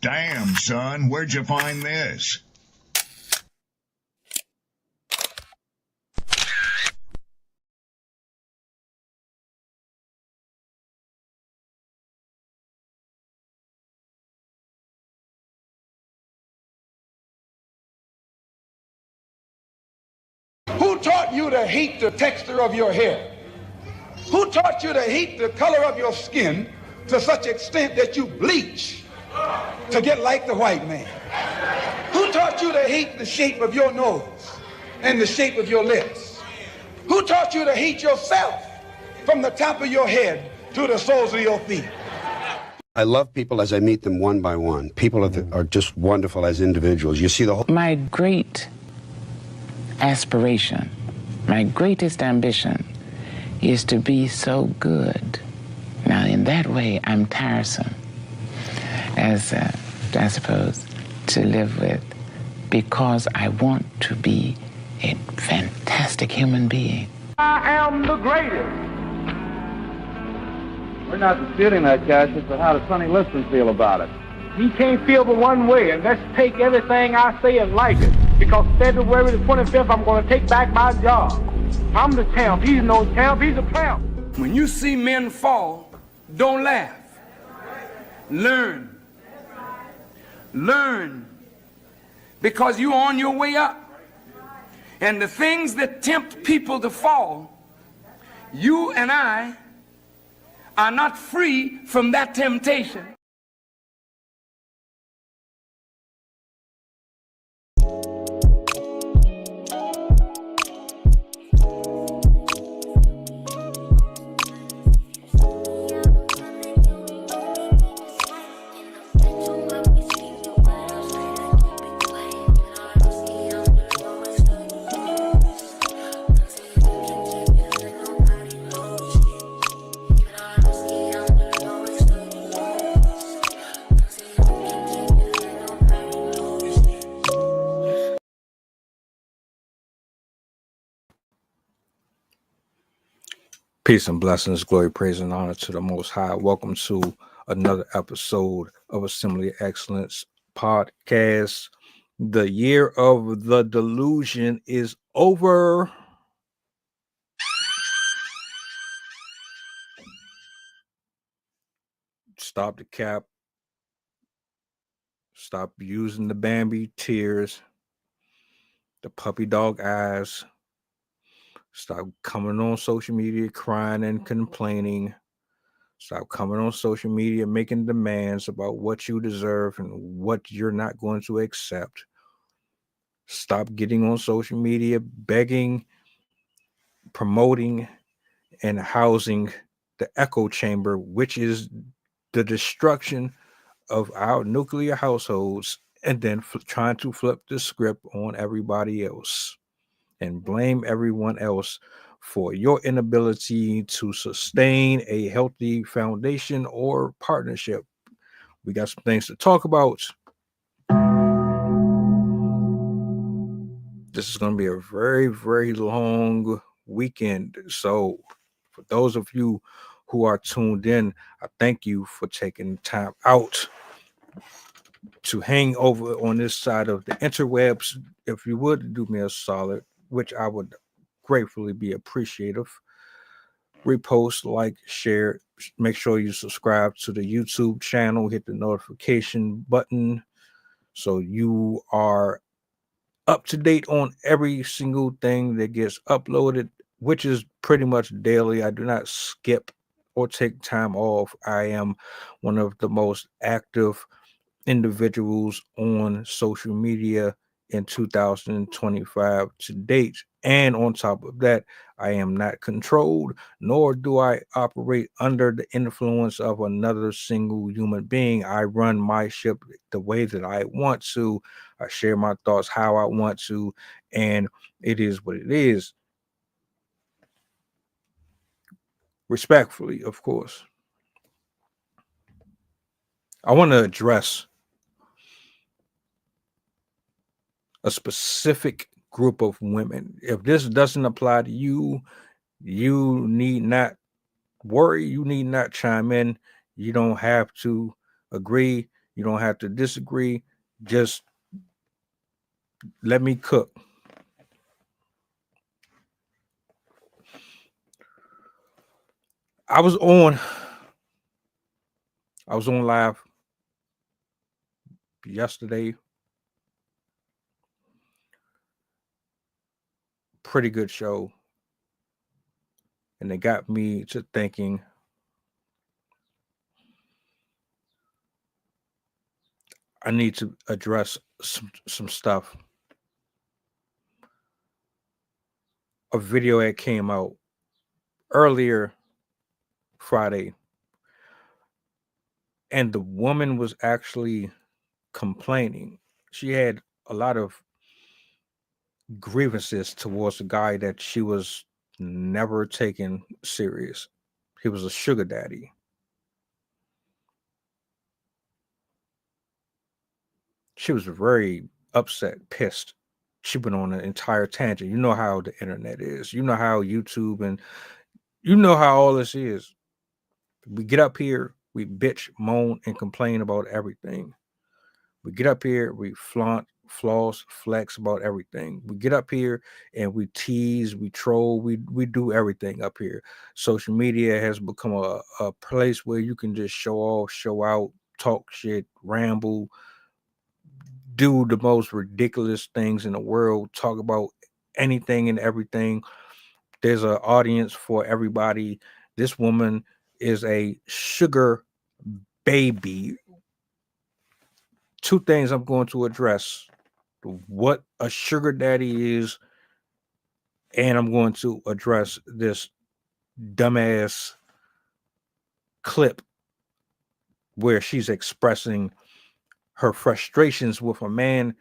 Damn, son, where'd you find this? Who taught you to hate the texture of your hair? Who taught you to hate the color of your skin to such extent that you bleach to get like the white man? Who taught you to hate the shape of your nose and the shape of your lips? Who taught you to hate yourself from the top of your head to the soles of your feet? I love people as I meet them one by one. People are just wonderful as individuals. You see the whole... My great aspiration, my greatest ambition is to be so good. Now, in that way, I'm tiresome, as I suppose, to live with, because I want to be a fantastic human being. I am the greatest. We're not disputing that, Cassius, but how does Sonny Liston feel about it? He can't feel but one way, and let's take everything I say and like it. Because February the 25th, I'm going to take back my job. I'm the champ. He's no champ. He's a tramp. When you see men fall, don't laugh. Learn. Learn. Because you're on your way up. And the things that tempt people to fall, you and I are not free from that temptation. Peace and blessings, glory, praise, and honor to the Most High. Welcome to another episode of Assembly of Excellence podcast. The year of the delusion is over. Stop the cap. Stop using the Bambi tears, the puppy dog eyes. Stop coming on social media crying and complaining. Stop coming on social media making demands about what you deserve and what you're not going to accept. Stop getting on social media begging, promoting, and housing the echo chamber, which is the destruction of our nuclear households, and then trying to flip the script on everybody else and blame everyone else for your inability to sustain a healthy foundation or partnership. We got some things to talk about. This is going to be a very, very long weekend. So for those of you who are tuned in, I thank you for taking time out to hang over on this side of the interwebs. If you would do me a solid, which I would gratefully be appreciative, repost, like, share, make sure you subscribe to the YouTube channel, hit the notification button so you are up to date on every single thing that gets uploaded, which is pretty much daily. I do not skip or take time off. I am one of the most active individuals on social media in 2025 to date. And on top of that, I am not controlled, nor do I operate under the influence of another single human being. I run my ship the way that I want to. I share my thoughts how I want to, and it is what it is. Respectfully, of course. I want to address a specific group of women. If this doesn't apply to you, you need not worry. You need not chime in. You don't have to agree. You don't have to disagree. Just let me cook. I was on live yesterday. Pretty good show. And it got me to thinking, I need to address some stuff. A video that came out earlier Friday, and the woman was actually complaining. She had a lot of grievances towards a guy that she was never taken serious. He was a sugar daddy. She was very upset, pissed. She went on an entire tangent. You know how the internet is. You know how YouTube and you know how all this is. We get up here, we bitch, moan, and complain about everything. We get up here, we flaunt, floss, flex about everything. We get up here and we tease, we troll, we do everything up here. Social media has become a place where you can just show off, show out, talk shit, ramble, do the most ridiculous things in the world, talk about anything and everything. There's an audience for everybody. This woman is a sugar baby. Two things I'm going to address: what a sugar daddy is, and I'm going to address this dumbass clip where she's expressing her frustrations with a man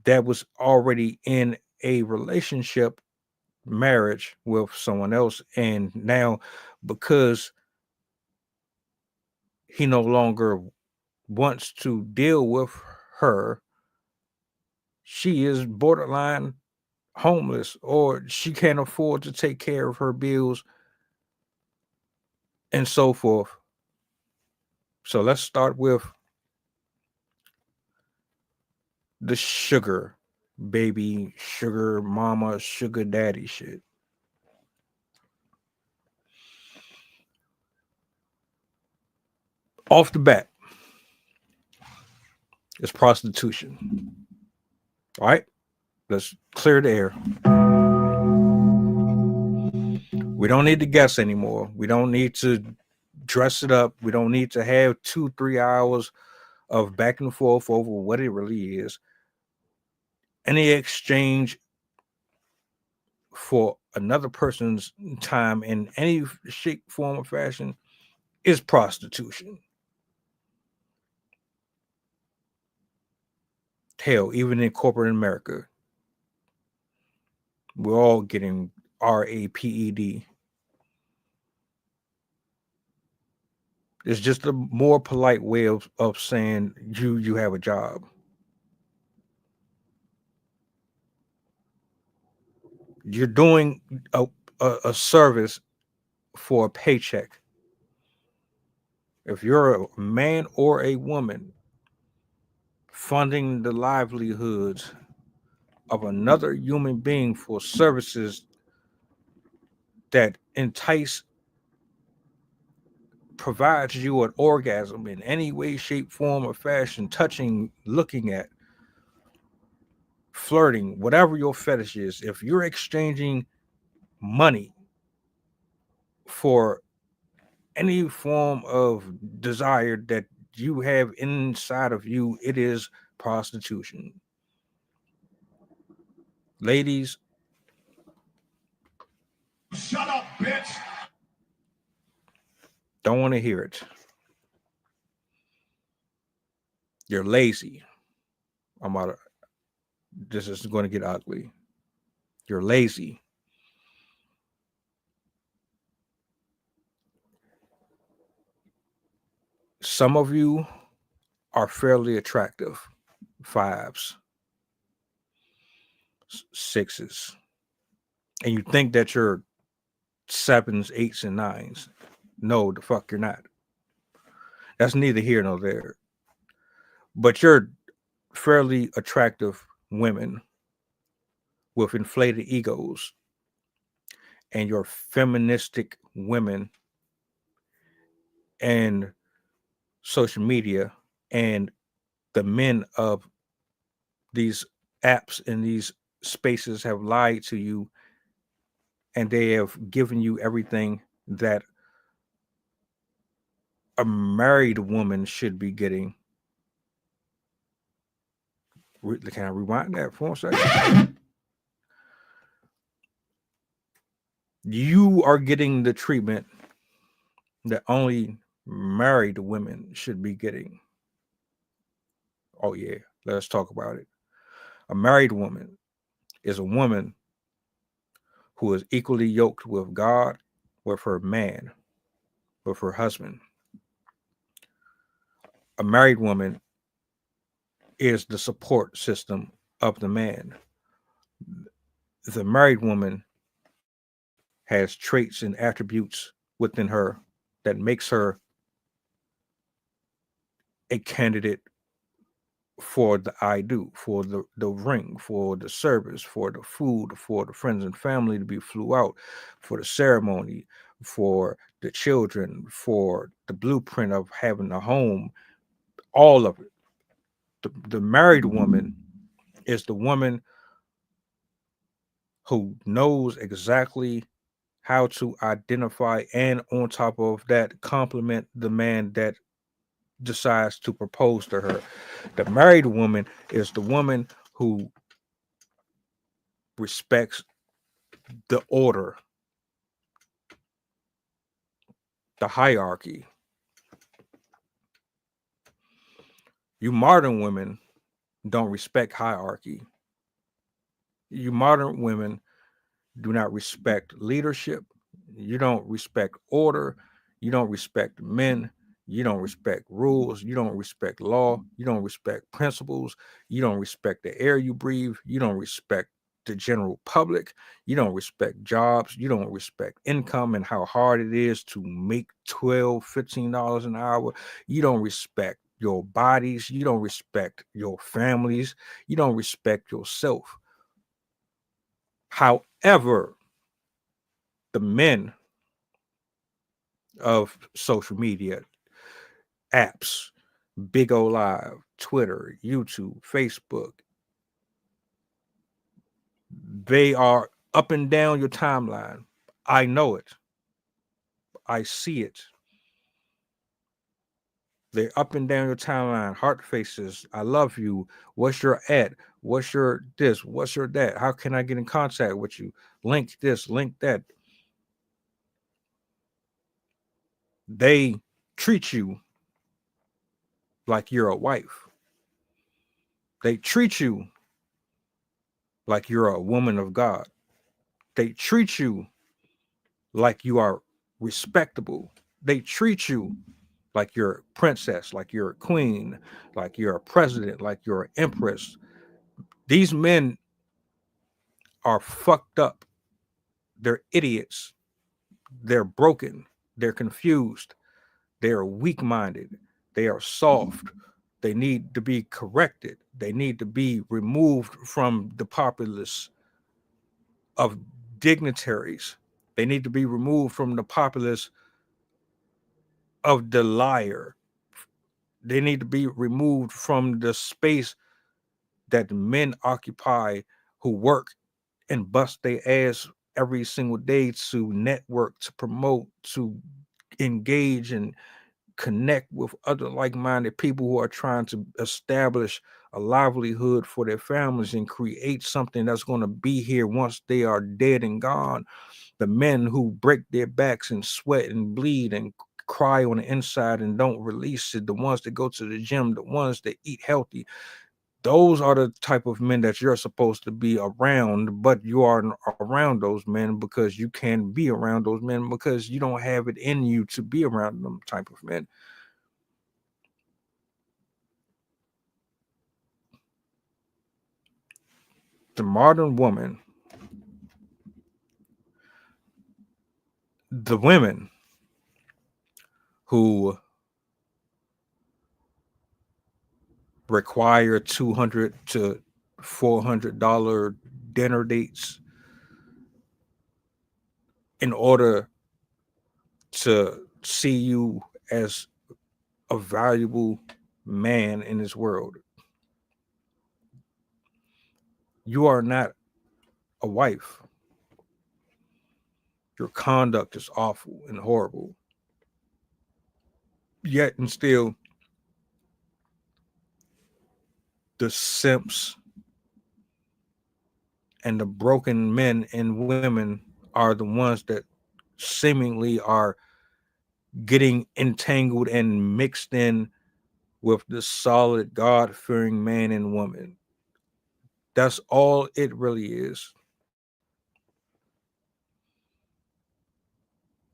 that was already in a relationship, marriage with someone else, and now because he no longer wants to deal with her, she is borderline homeless, or she can't afford to take care of her bills and so forth. So let's start with the sugar baby, sugar mama, sugar daddy shit. Off the bat, it's prostitution. All right, let's clear the air. We don't need to guess anymore. We don't need to dress it up. We don't need to have 2-3 hours of back and forth over what it really is. Any exchange for another person's time in any shape, form, or fashion is prostitution. Hell, even in corporate America, we're all getting RAPED. It's just a more polite way of saying you have a job. You're doing a service for a paycheck. If you're a man or a woman funding the livelihoods of another human being for services that provides you an orgasm in any way, shape, form, or fashion, touching, looking at, flirting, whatever your fetish is, if you're exchanging money for any form of desire that you have inside of you, it is prostitution. Ladies, Shut up, bitch. don't want to hear it. You're lazy. This is going to get ugly. You're lazy. Some of you are fairly attractive. 5s, 6s. And you think that you're 7s, 8s, and 9s. No, the fuck you're not. That's neither here nor there. But you're fairly attractive women with inflated egos, and you're feministic women and social media, and the men of these apps and these spaces have lied to you, and they have given you everything that a married woman should be getting. Can I rewind that for a second? You are getting the treatment that only married women should be getting. Oh, yeah, let's talk about it. A married woman is a woman who is equally yoked with God, with her man, with her husband. A married woman is the support system of the man. The married woman has traits and attributes within her that makes her a candidate for the I do, for the ring, for the service, for the food, for the friends and family to be flew out, for the ceremony, for the children, for the blueprint of having a home, all of it. The married woman is the woman who knows exactly how to identify and on top of that compliment the man that decides to propose to her. The married woman is the woman who respects the order, the hierarchy. You modern women don't respect hierarchy. You modern women do not respect leadership. You don't respect order. You don't respect men. You don't respect rules. You don't respect law. You don't respect principles. You don't respect the air you breathe. You don't respect the general public. You don't respect jobs. You don't respect income and how hard it is to make $12, $15 an hour. You don't respect your bodies. You don't respect your families. You don't respect yourself. However, the men of social media apps, Big O Live, Twitter, YouTube, Facebook, they are up and down your timeline. I know it. I see it. They're up and down your timeline. Heart faces. I love you. What's your at? What's your this? What's your that? How can I get in contact with you? Link this, link that. They treat you like you're a wife. They treat you like you're a woman of God. They treat you like you are respectable. They treat you like you're a princess, like you're a queen, like you're a president, like you're an empress. These men are fucked up. They're idiots. They're broken. They're confused. They are weak minded. They are soft. They need to be corrected. They need to be removed from the populace of dignitaries. They need to be removed from the populace of the liar. They need to be removed from the space that men occupy who work and bust their ass every single day to network, to promote, to engage and connect with other like-minded people who are trying to establish a livelihood for their families and create something that's going to be here once they are dead and gone. The men who break their backs and sweat and bleed and cry on the inside and don't release it, the ones that go to the gym, the ones that eat healthy, those are the type of men that you're supposed to be around, but you aren't around those men because you can't be around those men because you don't have it in you to be around them type of men. The modern woman, the women who require $200 to $400 dinner dates in order to see you as a valuable man in this world. You are not a wife. Your conduct is awful and horrible. Yet and still, the simps and the broken men and women are the ones that seemingly are getting entangled and mixed in with the solid God-fearing man and woman. That's all it really is.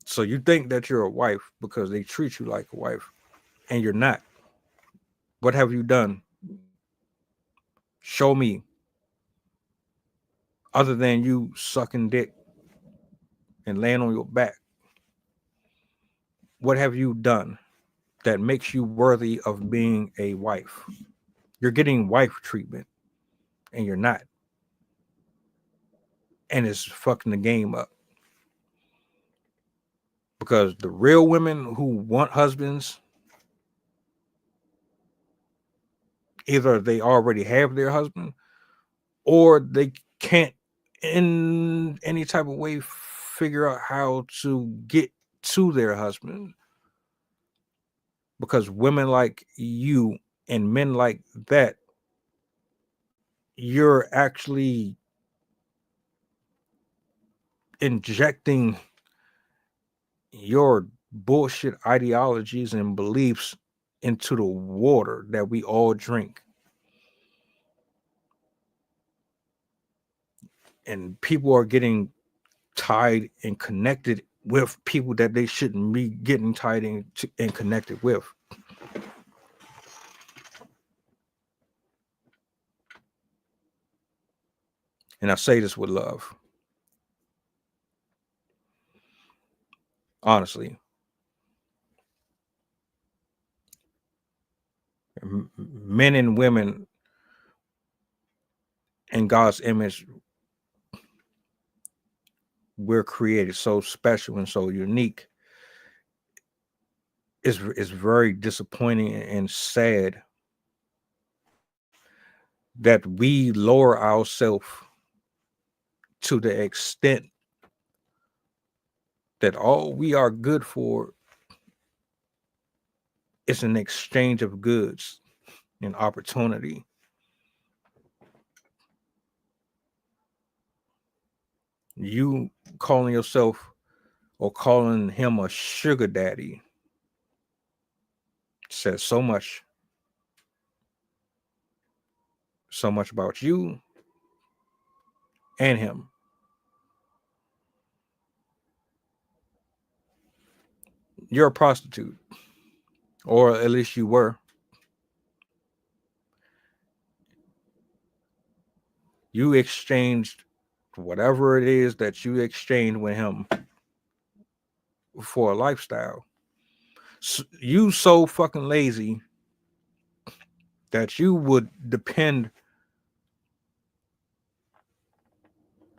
So you think that you're a wife because they treat you like a wife, and you're not. What have you done? Show me. Other than you sucking dick and laying on your back. What have you done that makes you worthy of being a wife? You're getting wife treatment, and you're not. And it's fucking the game up. Because the real women who want husbands, either they already have their husband or they can't in any type of way figure out how to get to their husband. Because women like you and men like that, you're actually injecting your bullshit ideologies and beliefs into the water that we all drink. And people are getting tied and connected with people that they shouldn't be getting tied and connected with. And I say this with love. Honestly. Men and women in God's image, we're created so special and so unique. It's very disappointing and sad that we lower ourselves to the extent that all we are good for is an exchange of goods and opportunity. You calling yourself or calling him a sugar daddy says so much about you and him. You're a prostitute, or at least you were. You exchanged whatever it is that you exchanged with him for a lifestyle. So you so fucking lazy that you would depend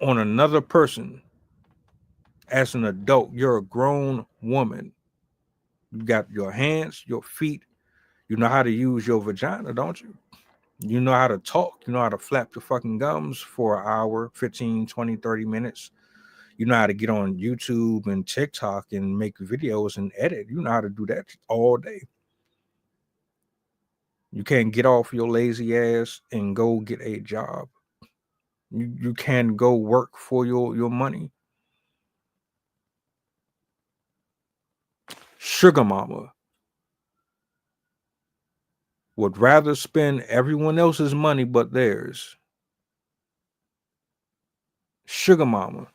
on another person as an adult. You're a grown woman. You got your hands, your feet. You know how to use your vagina, don't you? You know how to talk. You know how to flap your fucking gums for an hour, 15, 20, 30 minutes. You know how to get on YouTube and TikTok and make videos and edit. You know how to do that all day. You can't get off your lazy ass and go get a job. You can go work for your money. Sugar mama would rather spend everyone else's money but theirs. Sugar mama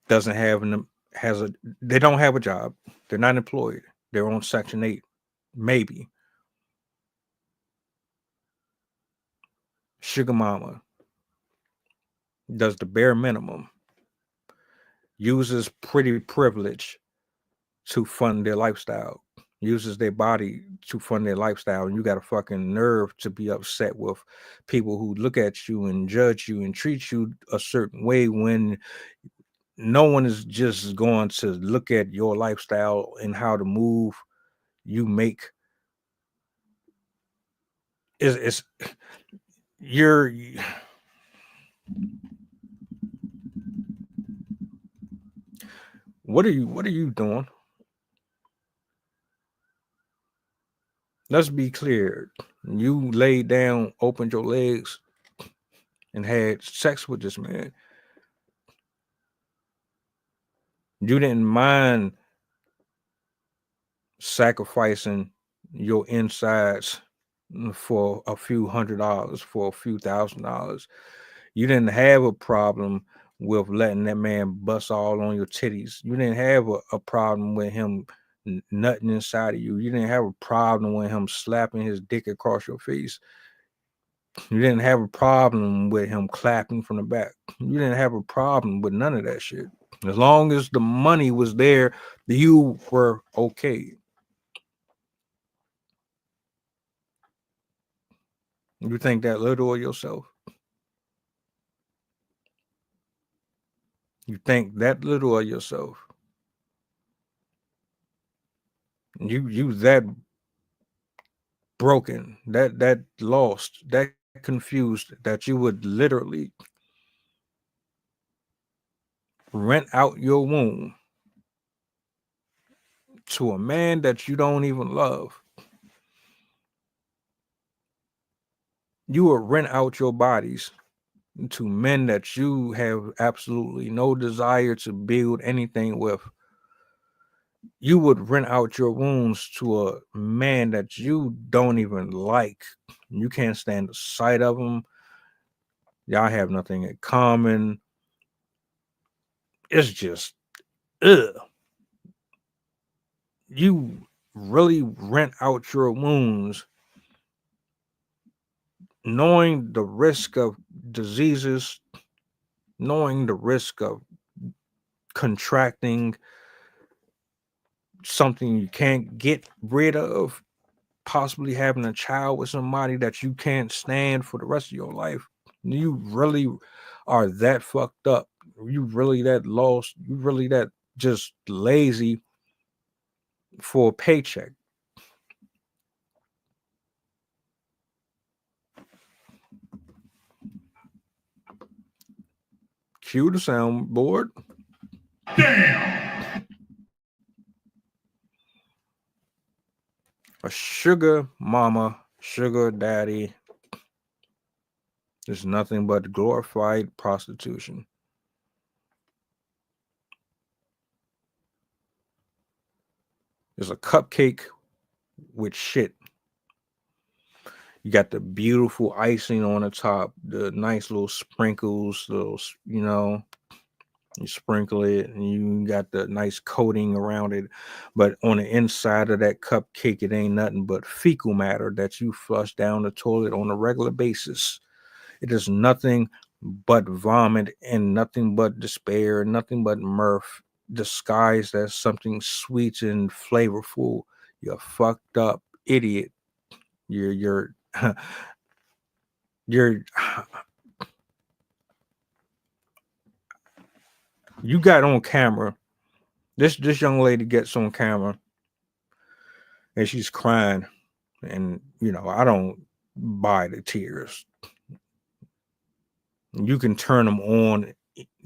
doesn't have they don't have a job. They're not employed. They're on Section 8, maybe. Sugar mama does the bare minimum, uses pretty privilege to fund their lifestyle. uses their body to fund their lifestyle, and you got a fucking nerve to be upset with people who look at you and judge you and treat you a certain way when no one is just going to look at your lifestyle and how to move you make. It's you're what are you doing? Let's be clear. You laid down, opened your legs, and had sex with this man. You didn't mind sacrificing your insides for a few $100, for a few $1,000. You didn't have a problem with letting that man bust all on your titties. You didn't have a problem with him nutting inside of you. You didn't have a problem with him slapping his dick across your face. You didn't have a problem with him clapping from the back. You didn't have a problem with none of that shit. As long as the money was there, you were okay. You think that little of yourself? You think that little of yourself? You that broken, that lost, that confused, that you would literally rent out your womb to a man that you don't even love. You would rent out your bodies to men that you have absolutely no desire to build anything with. You would rent out your wounds to a man that you don't even like. You can't stand the sight of him. Y'all have nothing in common. It's just, ugh. You really rent out your wounds knowing the risk of diseases, knowing the risk of contracting something you can't get rid of, possibly having a child with somebody that you can't stand for the rest of your life. You really are that fucked up. You really that lost. You really that just lazy for a paycheck. Cue the soundboard. Damn. A sugar mama, sugar daddy is nothing but glorified prostitution. It's a cupcake with shit. You got the beautiful icing on the top, the nice little sprinkles, those, you sprinkle it and you got the nice coating around it. But on the inside of that cupcake, it ain't nothing but fecal matter that you flush down the toilet on a regular basis. It is nothing but vomit and nothing but despair, nothing but mirth, disguised as something sweet and flavorful. You're fucked up idiot. You're you got on camera. This young lady gets on camera and she's crying, and I don't buy the tears. You can turn them on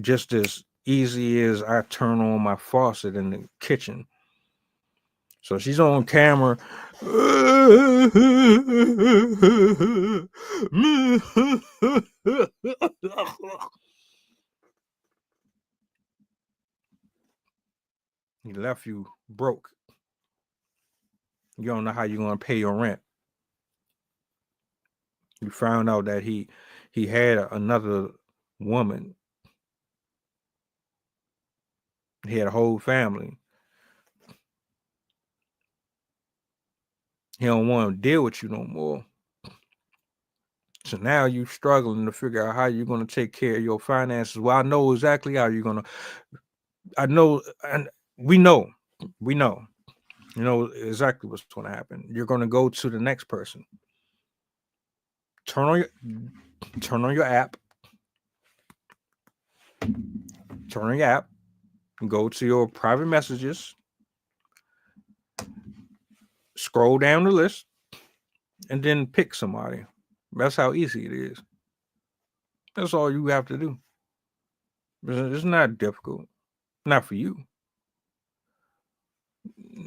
just as easy as I turn on my faucet in the kitchen. So she's on camera. He left you broke. You don't know how you're going to pay your rent. You found out that he had another woman. He had a whole family. He don't want to deal with you no more. So now you're struggling to figure out how you're going to take care of your finances. Well, I know exactly how you're going to. I know, and we know. You know exactly what's going to happen. You're going to go to the next person. Turn on your app. Turn on your app. Go to your private messages. Scroll down the list, and then pick somebody. That's how easy it is. That's all you have to do. It's not difficult. Not for you.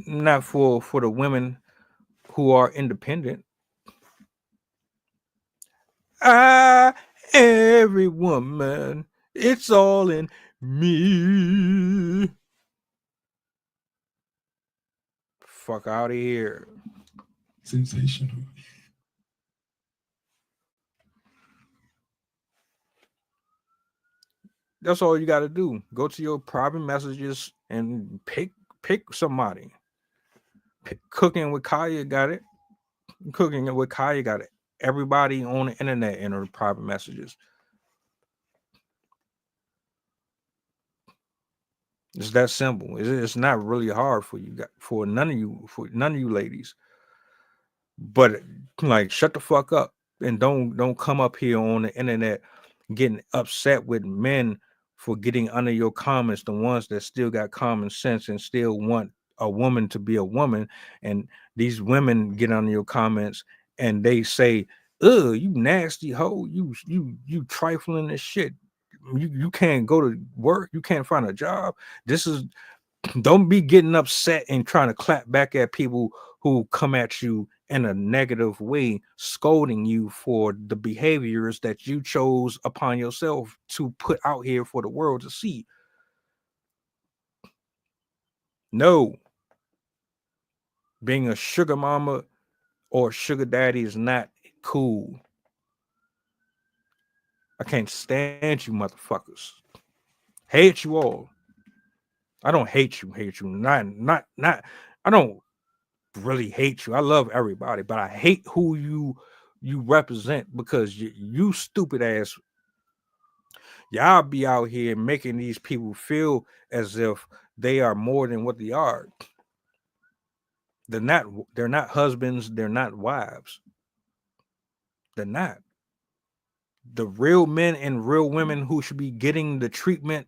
Not for the women who are independent. Every woman, it's all in me. Fuck out of here. Sensational. That's all you got to do. Go to your private messages and pick somebody. Cooking with Kaya got it. Cooking with Kaya got it. Everybody on the internet in her private messages. It's that simple. It's not really hard for you, for none of you ladies. But like, shut the fuck up and don't come up here on the internet getting upset with men for getting under your comments, the ones that still got common sense and still want a woman to be a woman. And these women get under your comments and they say, "Ugh, you nasty hoe, you trifling as shit. You can't go to work, you can't find a job." Don't be getting upset and trying to clap back at people who come at you in a negative way, scolding you for the behaviors that you chose upon yourself to put out here for the world to see. No, being a sugar mama or sugar daddy is not cool. I can't stand you motherfuckers. Hate you all. I don't hate you. Not. I don't really hate you. I love everybody, but I hate who you represent, because you stupid ass, y'all be out here making these people feel as if they are more than what they are. They're not husbands, they're not wives. They're not. The real men and real women who should be getting the treatment,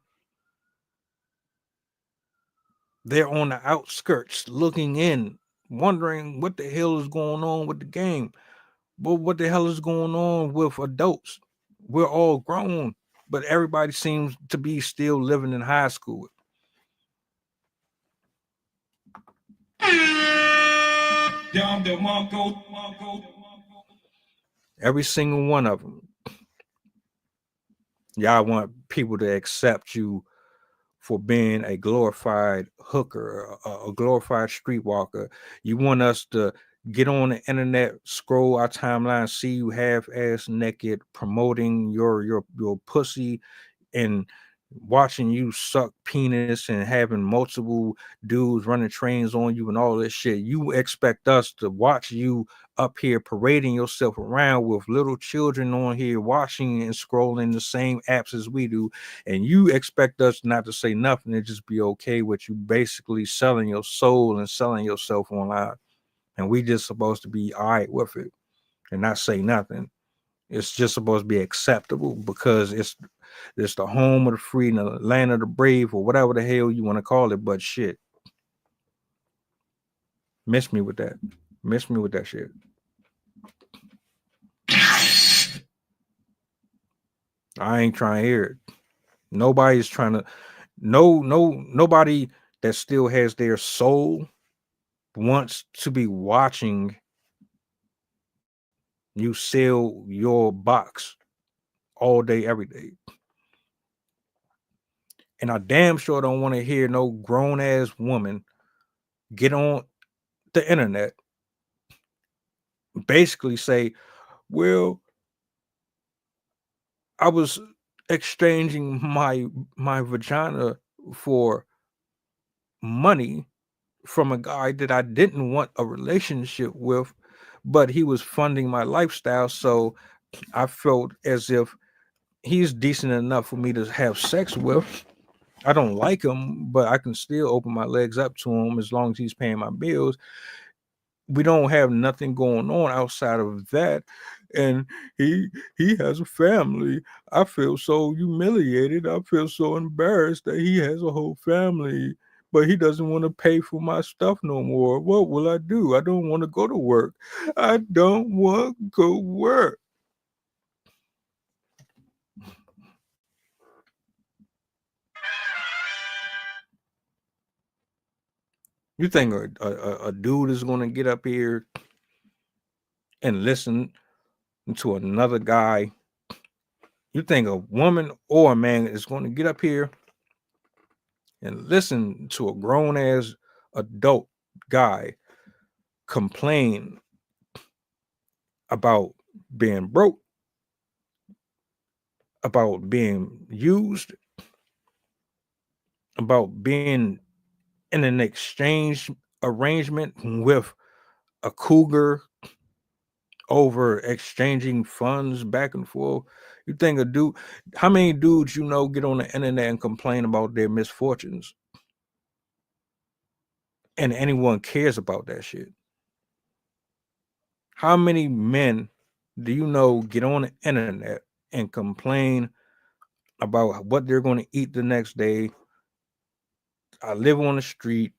they're on the outskirts looking in, wondering what the hell is going on with the game. But what the hell is going on with adults? We're all grown, but everybody seems to be still living in high school. Every single one of them. Y'all want people to accept you for being a glorified hooker, a glorified streetwalker. You want us to get on the internet, scroll our timeline, see you half-ass naked, promoting your pussy and watching you suck penis and having multiple dudes running trains on you and all this shit. You expect us to watch you up here parading yourself around with little children on here watching and scrolling the same apps as we do, and you expect us not to say nothing and just be okay with you basically selling your soul and selling yourself online, and we just supposed to be all right with it and not say nothing. It's just supposed to be acceptable because it's the home of the free and the land of the brave, or whatever the hell you want to call it. But shit, miss me with that. Miss me with that shit. I ain't trying to hear it. Nobody's trying to. Nobody that still has their soul wants to be watching you sell your box all day, every day. And I damn sure don't want to hear no grown ass woman get on the internet, basically say, "Well, I was exchanging my vagina for money from a guy that I didn't want a relationship with, but he was funding my lifestyle, so I felt as if he's decent enough for me to have sex with. I don't like him, but I can still open my legs up to him as long as he's paying my bills. We don't have nothing going on outside of that. And he has a family. I feel so humiliated. I feel so embarrassed that he has a whole family, but he doesn't want to pay for my stuff no more. What will I do? I don't want to go to work. I don't want to go work. You think a dude is going to get up here and listen to another guy? You think a woman or a man is going to get up here and listen to a grown ass adult guy complain about being broke, about being used, about being in an exchange arrangement with a cougar over exchanging funds back and forth? You think a dude, how many dudes you know get on the internet and complain about their misfortunes? And anyone cares about that shit? How many men do you know get on the internet and complain about what they're going to eat the next day? I live on the street.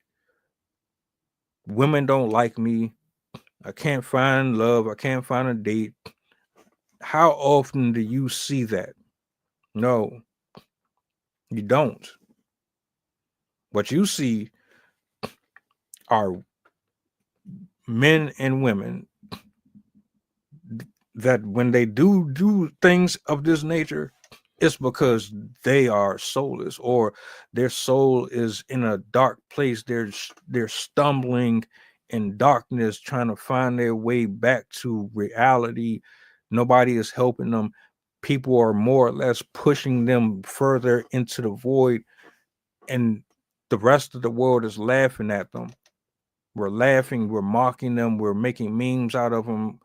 Women don't like me. I can't find love. I can't find a date. How often do you see that? No, you don't. What you see are men and women that when they do things of this nature, it's because they are soulless, or their soul is in a dark place. They're stumbling in darkness, trying to find their way back to reality. Nobody is helping them. People are more or less pushing them further into the void, and the rest of the world is laughing at them. We're laughing, we're mocking them, we're making memes out of them.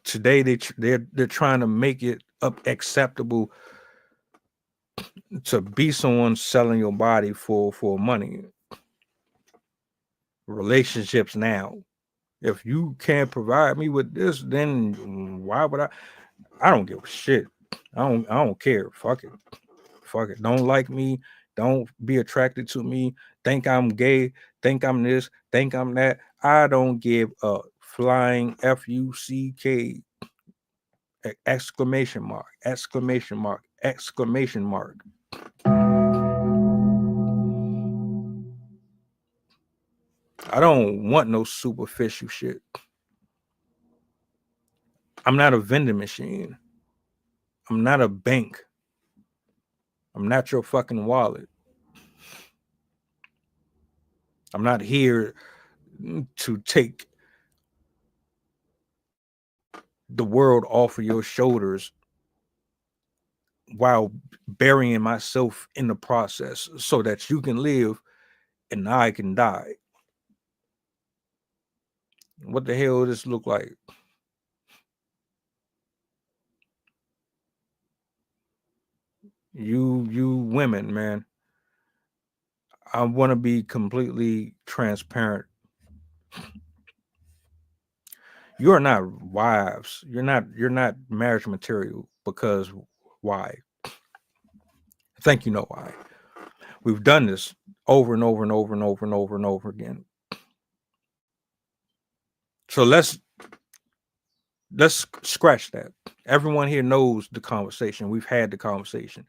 Today they're trying to make it acceptable to be someone selling your body for money. Relationships now. If you can't provide me with this, then why would I don't give a shit. I don't care. Fuck it. Fuck it. Don't like me. Don't be attracted to me. Think I'm gay. Think I'm this. Think I'm that. I don't give a flying FUCK. Exclamation mark. Exclamation mark. Exclamation mark. I don't want no superficial shit. I'm not a vending machine. I'm not a bank. I'm not your fucking wallet. I'm not here to take the world off of your shoulders while burying myself in the process so that you can live and I can die. What the hell does this look like? You women, man. I want to be completely transparent. You are not wives. You're not marriage material, because why? I think you know why. We've done this over and over and over and over and over and over again. So let's scratch that. Everyone here knows the conversation. We've had the conversation.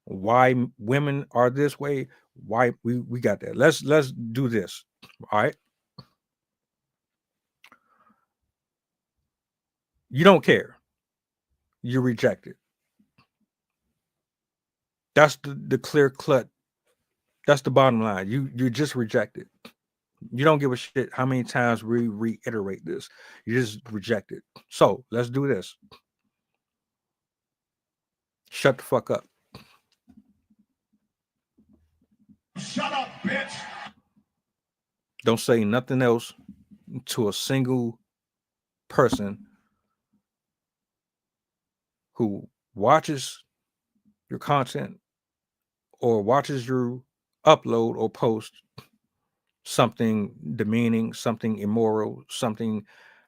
Why women are this way? Why we got that. Let's do this. All right. You don't care. You reject it. That's the clear cut. That's the bottom line. You just reject it. You don't give a shit how many times we reiterate this. You just reject it. So let's do this. Shut the fuck up. Shut up, bitch. Don't say nothing else to a single person who watches your content or watches your upload or post something demeaning, something immoral, something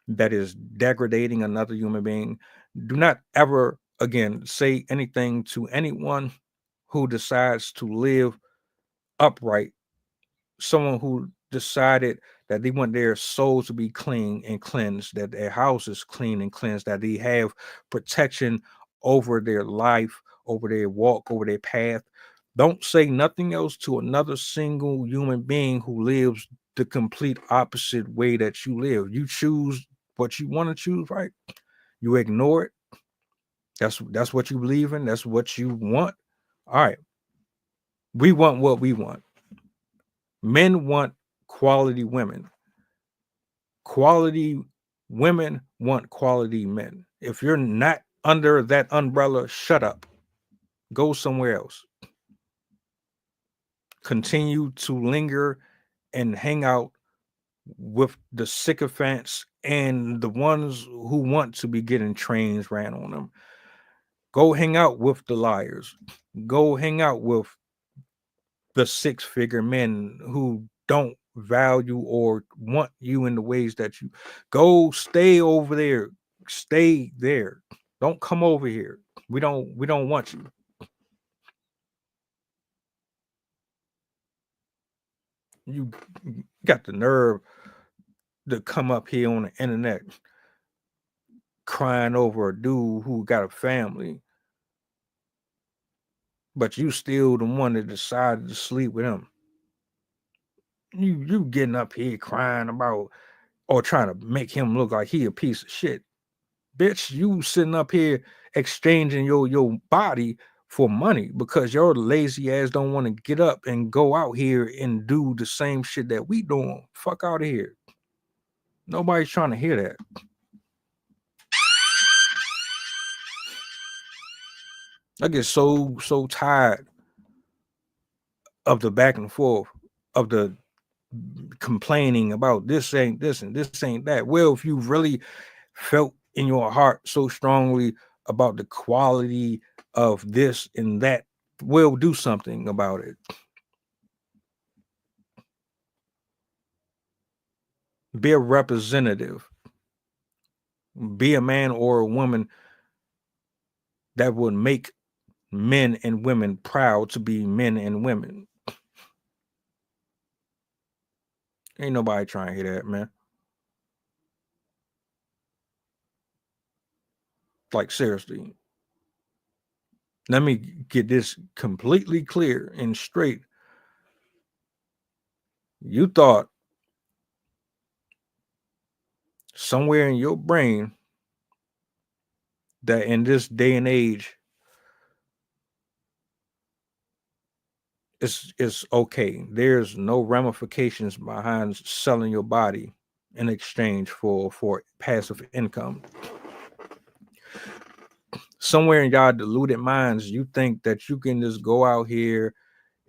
that is degrading another human being, do not ever again say anything to anyone who decides to live upright, someone who decided that they want their soul to be clean and cleansed, that their house is clean and cleansed, that they have protection over their life, over their walk, over their path. Don't say nothing else to another single human being who lives the complete opposite way that you live. You choose what you want to choose, right? You ignore it. That's what you believe in. That's what you want. All right. We want what we want. Men want quality women. Quality women want quality men. If you're not under that umbrella, shut up. Go somewhere else. Continue to linger and hang out with the sycophants and the ones who want to be getting trains ran on them. Go hang out with the liars. Go hang out with the six-figure men who don't value or want you in the ways that you go. Stay over there. Stay there. Don't come over here. We don't want you. You got the nerve to come up here on the internet crying over a dude who got a family, but you still the one that decided to sleep with him. You getting up here crying about or trying to make him look like he a piece of shit. Bitch, you sitting up here exchanging your body for money because your lazy ass don't want to get up and go out here and do the same shit that we doing. Fuck out of here. Nobody's trying to hear that. I get so tired of the back and forth, of the complaining about this ain't this and this ain't that. Well, if you really felt in your heart so strongly about the quality of this and that, well, do something about it. Be a representative. Be a man or a woman that would make men and women proud to be men and women. Ain't nobody trying to hear that, man. Like, seriously. Let me get this completely clear and straight. You thought somewhere in your brain that in this day and age, it's okay. There's no ramifications behind selling your body in exchange for passive income. Somewhere in y'all deluded minds, you think that you can just go out here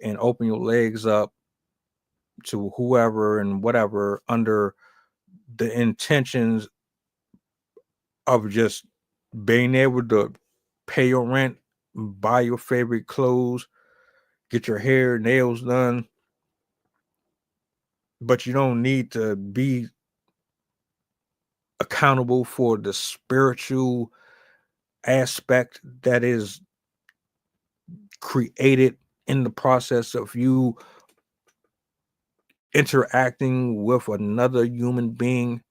and open your legs up to whoever and whatever under the intentions of just being able to pay your rent, buy your favorite clothes, get your hair, nails done. But you don't need to be accountable for the spiritual aspect that is created in the process of you interacting with another human being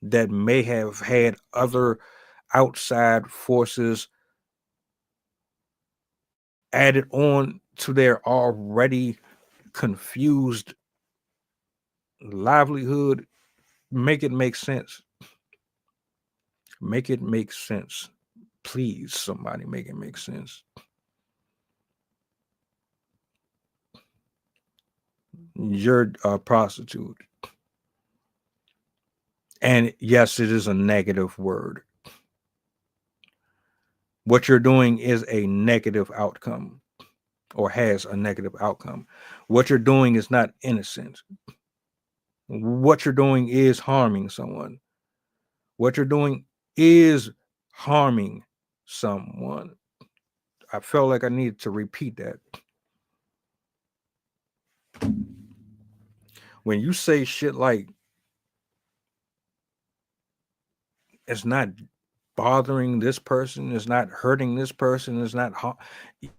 that may have had other outside forces added on to their already confused livelihood. Make it make sense. Make it make sense. Please, somebody make it make sense. You're a prostitute. And yes, it is a negative word. What you're doing is a negative outcome or has a negative outcome. What you're doing is not innocent. What you're doing is harming someone. What you're doing is harming someone. I felt like I needed to repeat that. When you say shit like it's not bothering this person, it's not hurting this person, it's not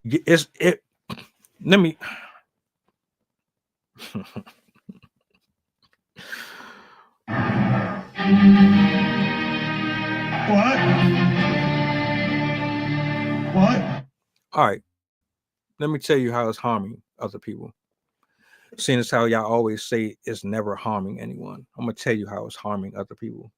it's it let me What? all right, let me tell you how it's harming other people. Seeing as how y'all always say it's never harming anyone, I'm gonna tell you how it's harming other people.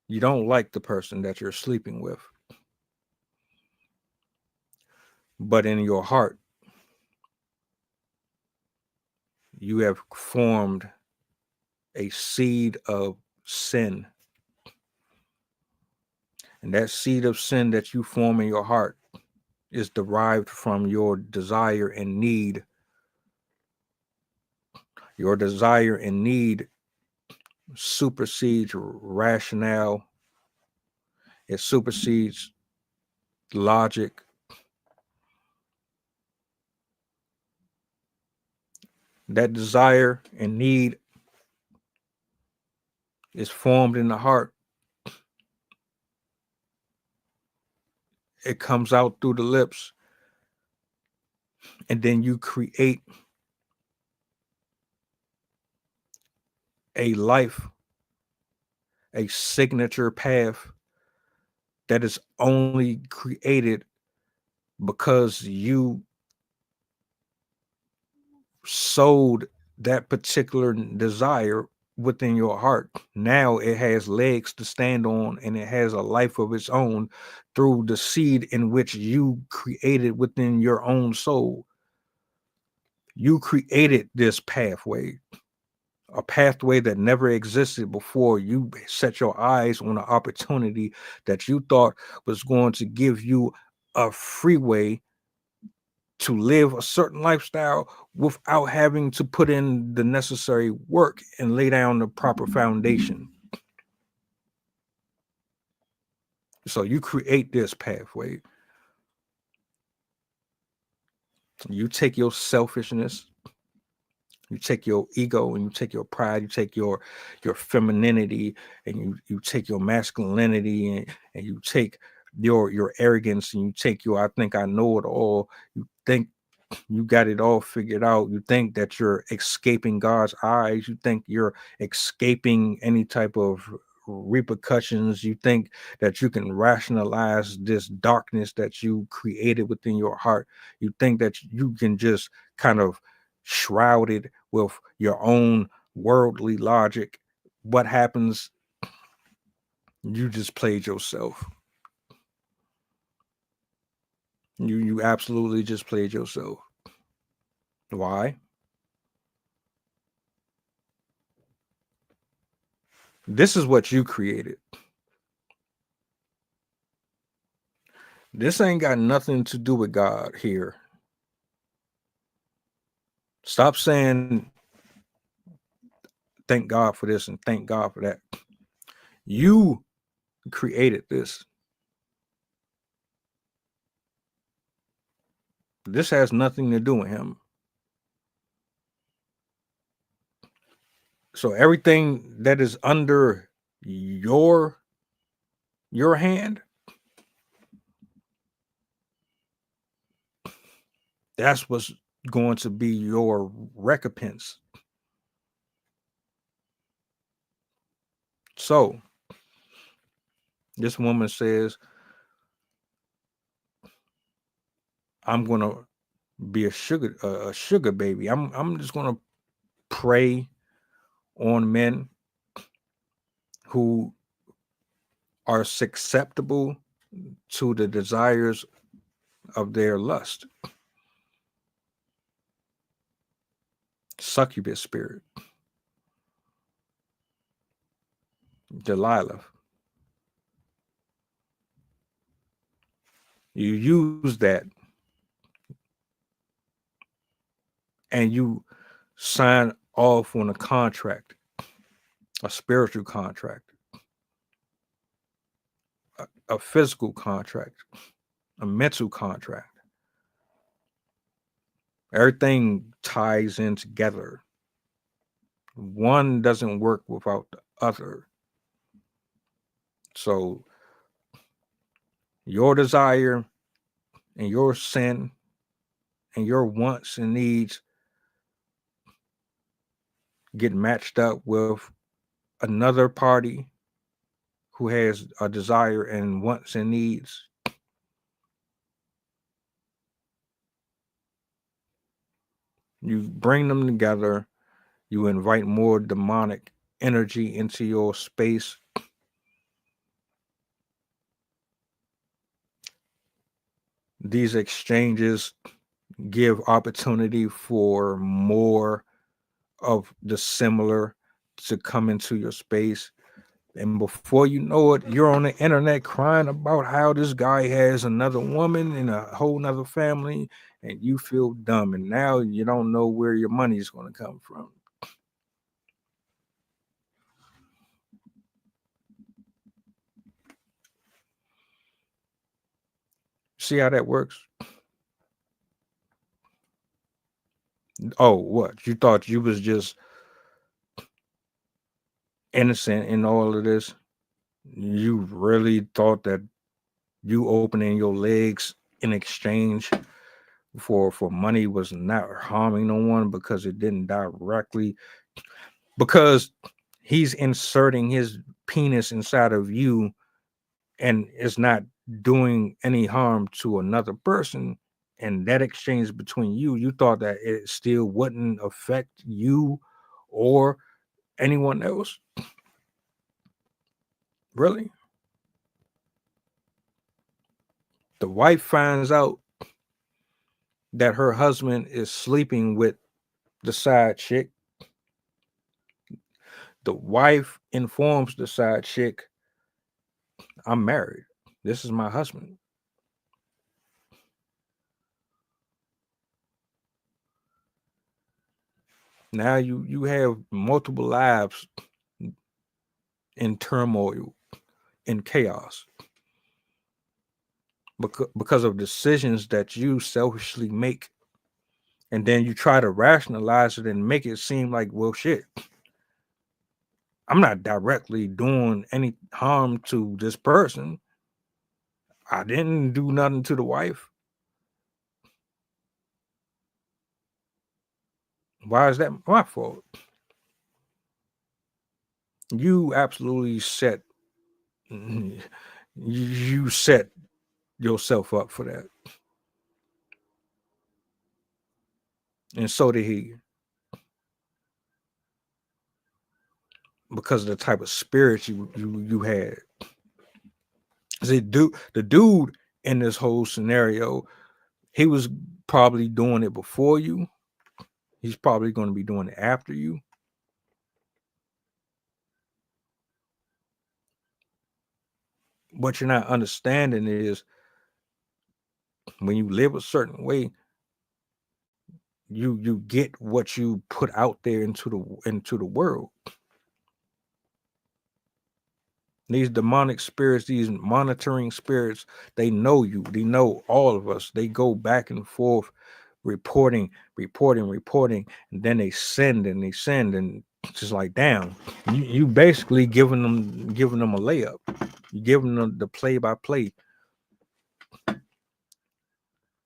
You don't like the person that you're sleeping with, but in your heart, you have formed a seed of sin. And that seed of sin that you form in your heart is derived from your desire and need. Your desire and need supersedes rationale. It supersedes logic. That desire and need is formed in the heart. It comes out through the lips. And then you create a life, a signature path that is only created because you sowed that particular desire within your heart. Now it has legs to stand on and it has a life of its own through the seed in which you created within your own soul. You created this pathway, a pathway that never existed before. You set your eyes on an opportunity that you thought was going to give you a freeway to live a certain lifestyle without having to put in the necessary work and lay down the proper foundation. So you create this pathway. You take your selfishness, you take your ego, and you take your pride, you take your femininity, and you take your masculinity, and you take your arrogance, and you take your I think I know it all. You think you got it all figured out. You think that you're escaping God's eyes. You think you're escaping any type of repercussions. You think that you can rationalize this darkness that you created within your heart. You think that you can just kind of shroud it with your own worldly logic. What happens? You just played yourself. You absolutely just played yourself. Why? This is what you created. This ain't got nothing to do with God here. Stop saying thank God for this and thank God for that. You created this. This has nothing to do with him. So everything that is under your hand, that's what's going to be your recompense. So this woman says, I'm going to be a sugar baby. I'm just going to prey on men who are susceptible to the desires of their lust. Succubus spirit. Delilah. You use that and you sign off on a contract a spiritual contract, a physical contract, a mental contract. Everything ties in together. One doesn't work without the other. So your desire and your sin and your wants and needs get matched up with another party who has a desire and wants and needs. You bring them together. You invite more demonic energy into your space. These exchanges give opportunity for more of the similar to come into your space. And before you know it, you're on the internet crying about how this guy has another woman and a whole nother family, and you feel dumb. And now you don't know where your money's going to come from. See how that works? Oh, what? You thought you was just innocent in all of this? You really thought that you opening your legs in exchange for money was not harming no one because it didn't directly, because he's inserting his penis inside of you and it's not doing any harm to another person, and that exchange between you thought that it still wouldn't affect you or anyone else? Really? The wife finds out that her husband is sleeping with the side chick. The wife informs the side chick, I'm married. This is my husband. Now you have multiple lives in turmoil, in chaos, because of decisions that you selfishly make. And then you try to rationalize it and make it seem like, well, shit, I'm not directly doing any harm to this person. I didn't do nothing to the wife. Why is that my fault? You absolutely set yourself up for that. And so did he. Because of the type of spirit you had. The dude in this whole scenario, he was probably doing it before you. He's probably going to be doing it after you. What you're not understanding is when you live a certain way, you get what you put out there into the world. These demonic spirits, these monitoring spirits, they know you. They know all of us. They go back and forth, reporting, and then they send and just like, damn, you basically giving them a layup. You giving them the play-by-play.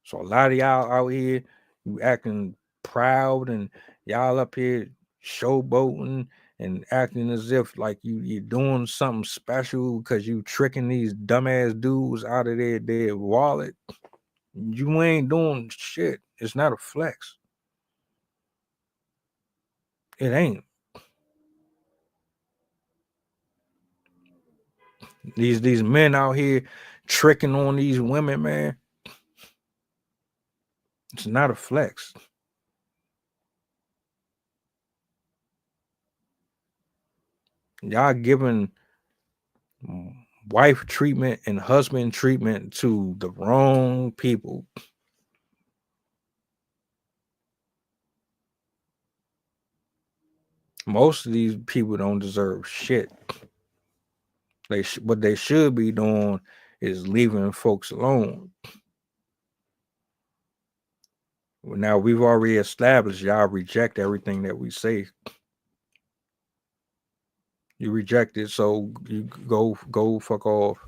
So a lot of y'all out here, you acting proud and y'all up here showboating and acting as if like you're doing something special because you tricking these dumbass dudes out of their wallet. You ain't doing shit. It's not a flex. It ain't. These men out here tricking on these women, man. It's not a flex. Y'all giving wife treatment and husband treatment to the wrong people. Most of these people don't deserve shit. What they should be doing is leaving folks alone. Now we've already established y'all reject everything that we say. You reject it, so you go fuck off.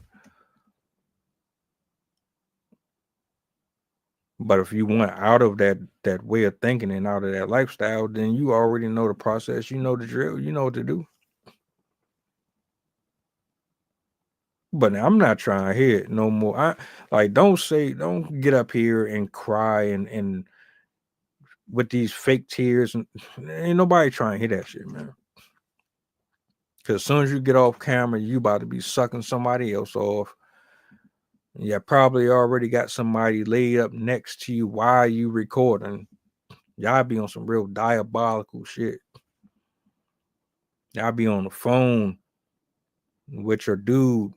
But if you want out of that way of thinking and out of that lifestyle, then you already know the process. You know the drill. You know what to do. But I'm not trying to hear it no more. Don't get up here and cry and with these fake tears, and ain't nobody trying to hear that shit, man. Because as soon as you get off camera, you about to be sucking somebody else off. You probably already got somebody laid up next to you while you recording. Y'all be on some real diabolical shit. Y'all be on the phone with your dude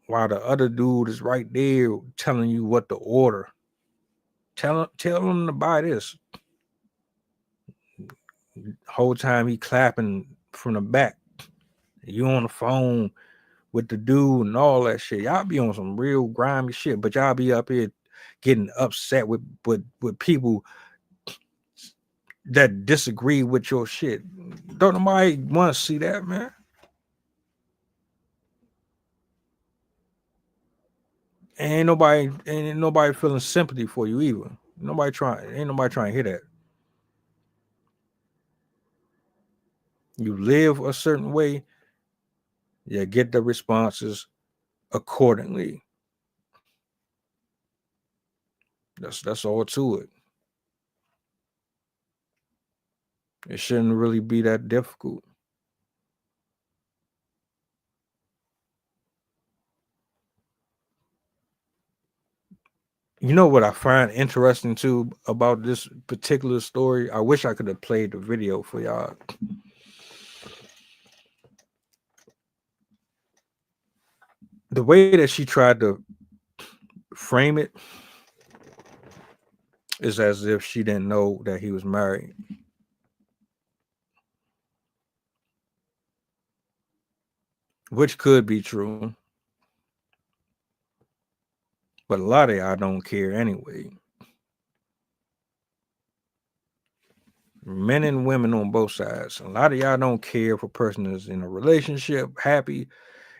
while the other dude is right there telling you what to order. Tell him to buy this. Whole time he clapping from the back. You on the phone with the dude and all that shit. Y'all be on some real grimy shit, but y'all be up here getting upset with people that disagree with your shit. Don't nobody want to see that, man. Ain't nobody feeling sympathy for you either. Ain't nobody trying to hear that. You live a certain way, you get the responses accordingly. That's all to it. It shouldn't really be that difficult. You know what I find interesting too about this particular story? I wish I could have played the video for y'all. The way that she tried to frame it is as if she didn't know that he was married. Which could be true. But a lot of y'all don't care anyway. Men and women on both sides. A lot of y'all don't care if a person is in a relationship, happy.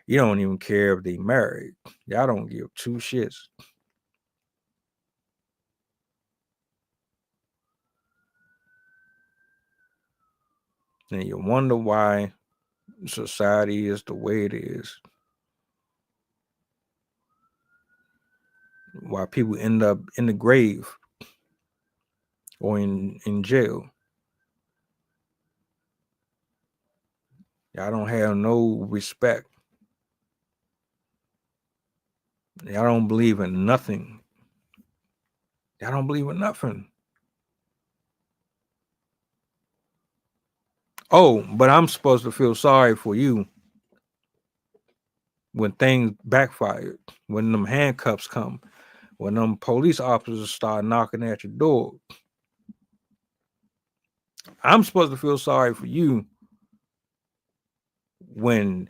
You don't even care if they married. Y'all don't give two shits. And you wonder why society is the way it is. Why people end up in the grave or in jail. Y'all don't have no respect. Y'all don't believe in nothing. Y'all don't believe in nothing. Oh, but I'm supposed to feel sorry for you when things backfired, when them handcuffs come, when them police officers start knocking at your door. I'm supposed to feel sorry for you when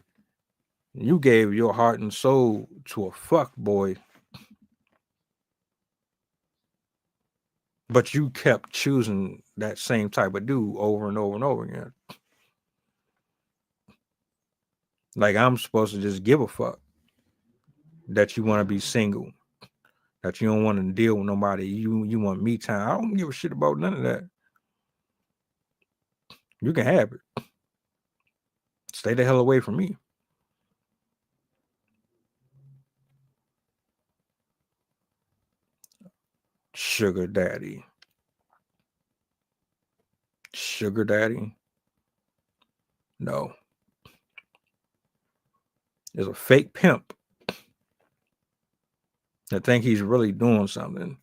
you gave your heart and soul to a fuck boy, but you kept choosing that same type of dude over and over and over again. Like I'm supposed to just give a fuck that you want to be single, that you don't want to deal with nobody. You want me time. I don't give a shit about none of that. You can have it. Stay the hell away from me. Sugar daddy. Sugar daddy? No. There's a fake pimp that think he's really doing something.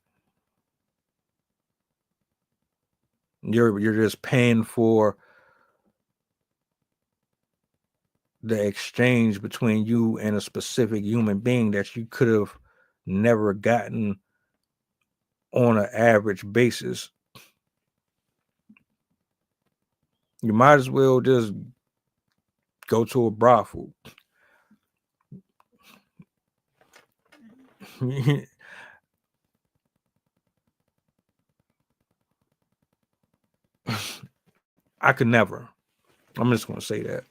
You're just paying for the exchange between you and a specific human being that you could have never gotten on an average basis. You might as well just go to a brothel. I could never. I'm just going to say that.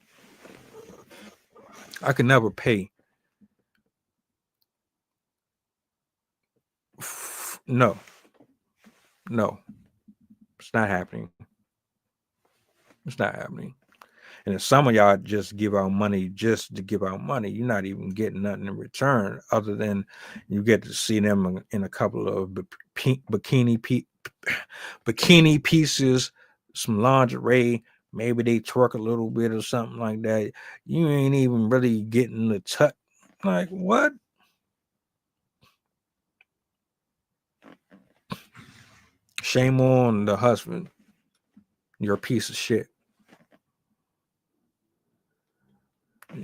I could never pay. No. It's not happening. It's not happening. And if some of y'all just give out money just to give out money, you're not even getting nothing in return other than you get to see them in a couple of bikini pieces, some lingerie. Maybe they twerk a little bit or something like that. You ain't even really getting the touch. Like, what? Shame on the husband. You're a piece of shit.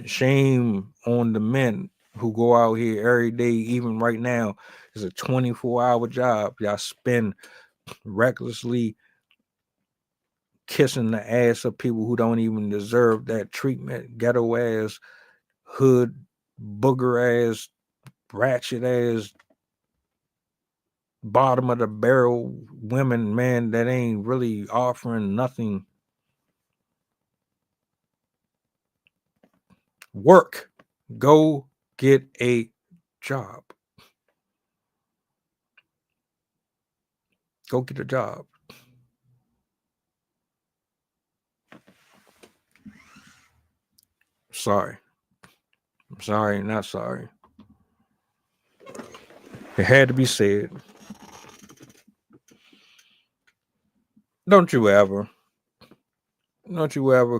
Shame on the men who go out here every day, even right now. It's a 24-hour job. Y'all spend recklessly kissing the ass of people who don't even deserve that treatment. Ghetto ass, hood, booger ass, ratchet ass, bottom of the barrel women, man, that ain't really offering nothing. Work. Go get a job. Go get a job. Sorry. I'm sorry, not sorry. It had to be said. Don't you ever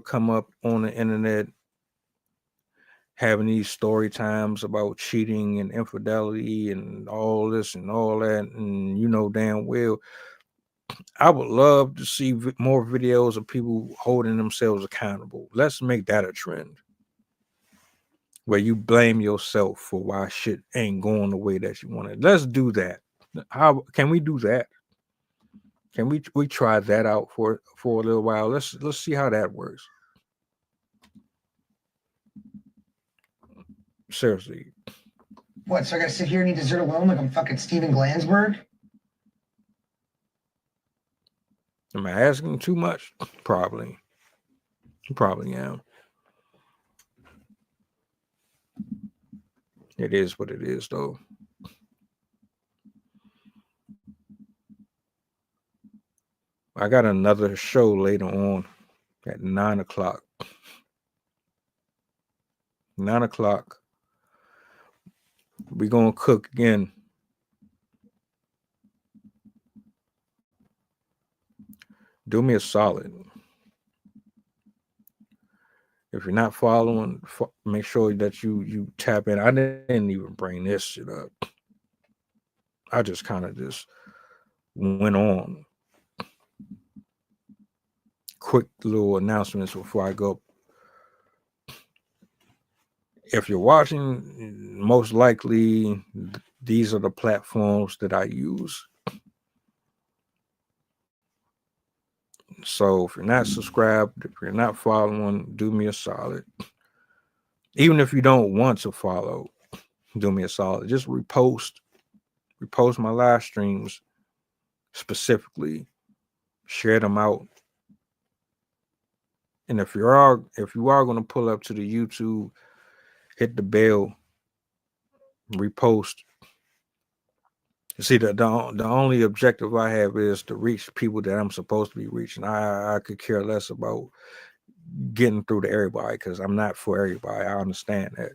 come up on the internet having these story times about cheating and infidelity and all this and all that, and you know damn well I would love to see more videos of people holding themselves accountable. Let's make that a trend where you blame yourself for why shit ain't going the way that you want it. Let's do that. How can we do that? Can we try that out for a little while? Let's see how that works. Seriously. What, so I gotta sit here and eat dessert alone like I'm fucking Steven Glansberg? Am I asking too much? Probably. Probably am. It is what it is, though. I got another show later on at 9 o'clock. 9 o'clock. We're going to cook again. Do me a solid. If you're not following, make sure that you tap in. I didn't even bring this shit up. I just kind of just went on. Quick little announcements before I go. If you're watching, most likely these are the platforms that I use. So if you're not subscribed, if you're not following, do me a solid. Even if you don't want to follow, do me a solid. Just repost my live streams specifically. Share them out. And if you are going to pull up to the YouTube, hit the bell, repost. See, the only objective I have is to reach people that I'm supposed to be reaching. I could care less about getting through to everybody because I'm not for everybody. I understand that.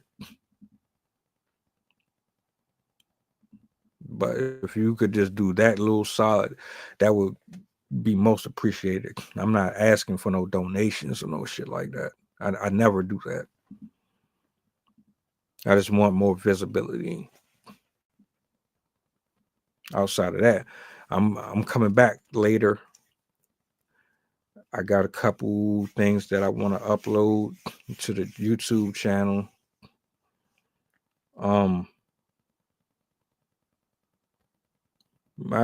But if you could just do that little solid, that would be most appreciated. I'm not asking for no donations or no shit like that. I never do that. I just want more visibility. Outside of that, I'm coming back later. I got a couple things that I want to upload to the YouTube channel. I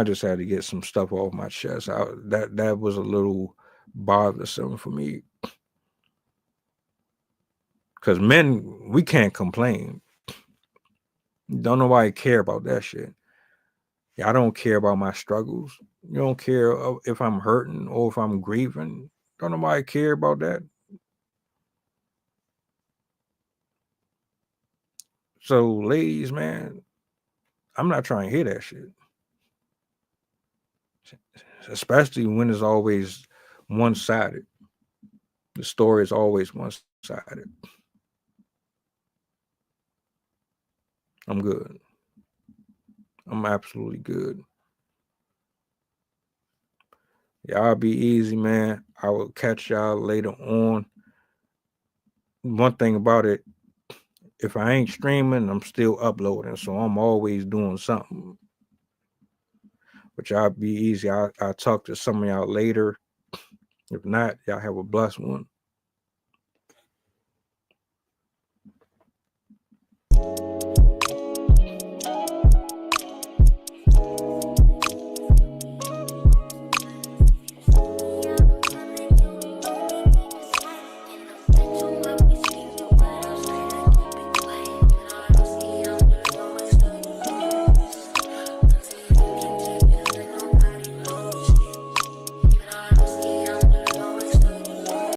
just had to get some stuff off my chest. That was a little bothersome for me. Because men, we can't complain. Don't nobody care about that shit. I don't care about my struggles. You don't care if I'm hurting or if I'm grieving. Don't nobody care about that. So, ladies, man, I'm not trying to hear that shit. Especially when it's always one-sided. The story is always one-sided. I'm good. I'm absolutely good. Y'all be easy, man. I will catch y'all later on. One thing about it, if I ain't streaming, I'm still uploading. So I'm always doing something. But y'all be easy. I'll talk to some of y'all later. If not, y'all have a blessed one.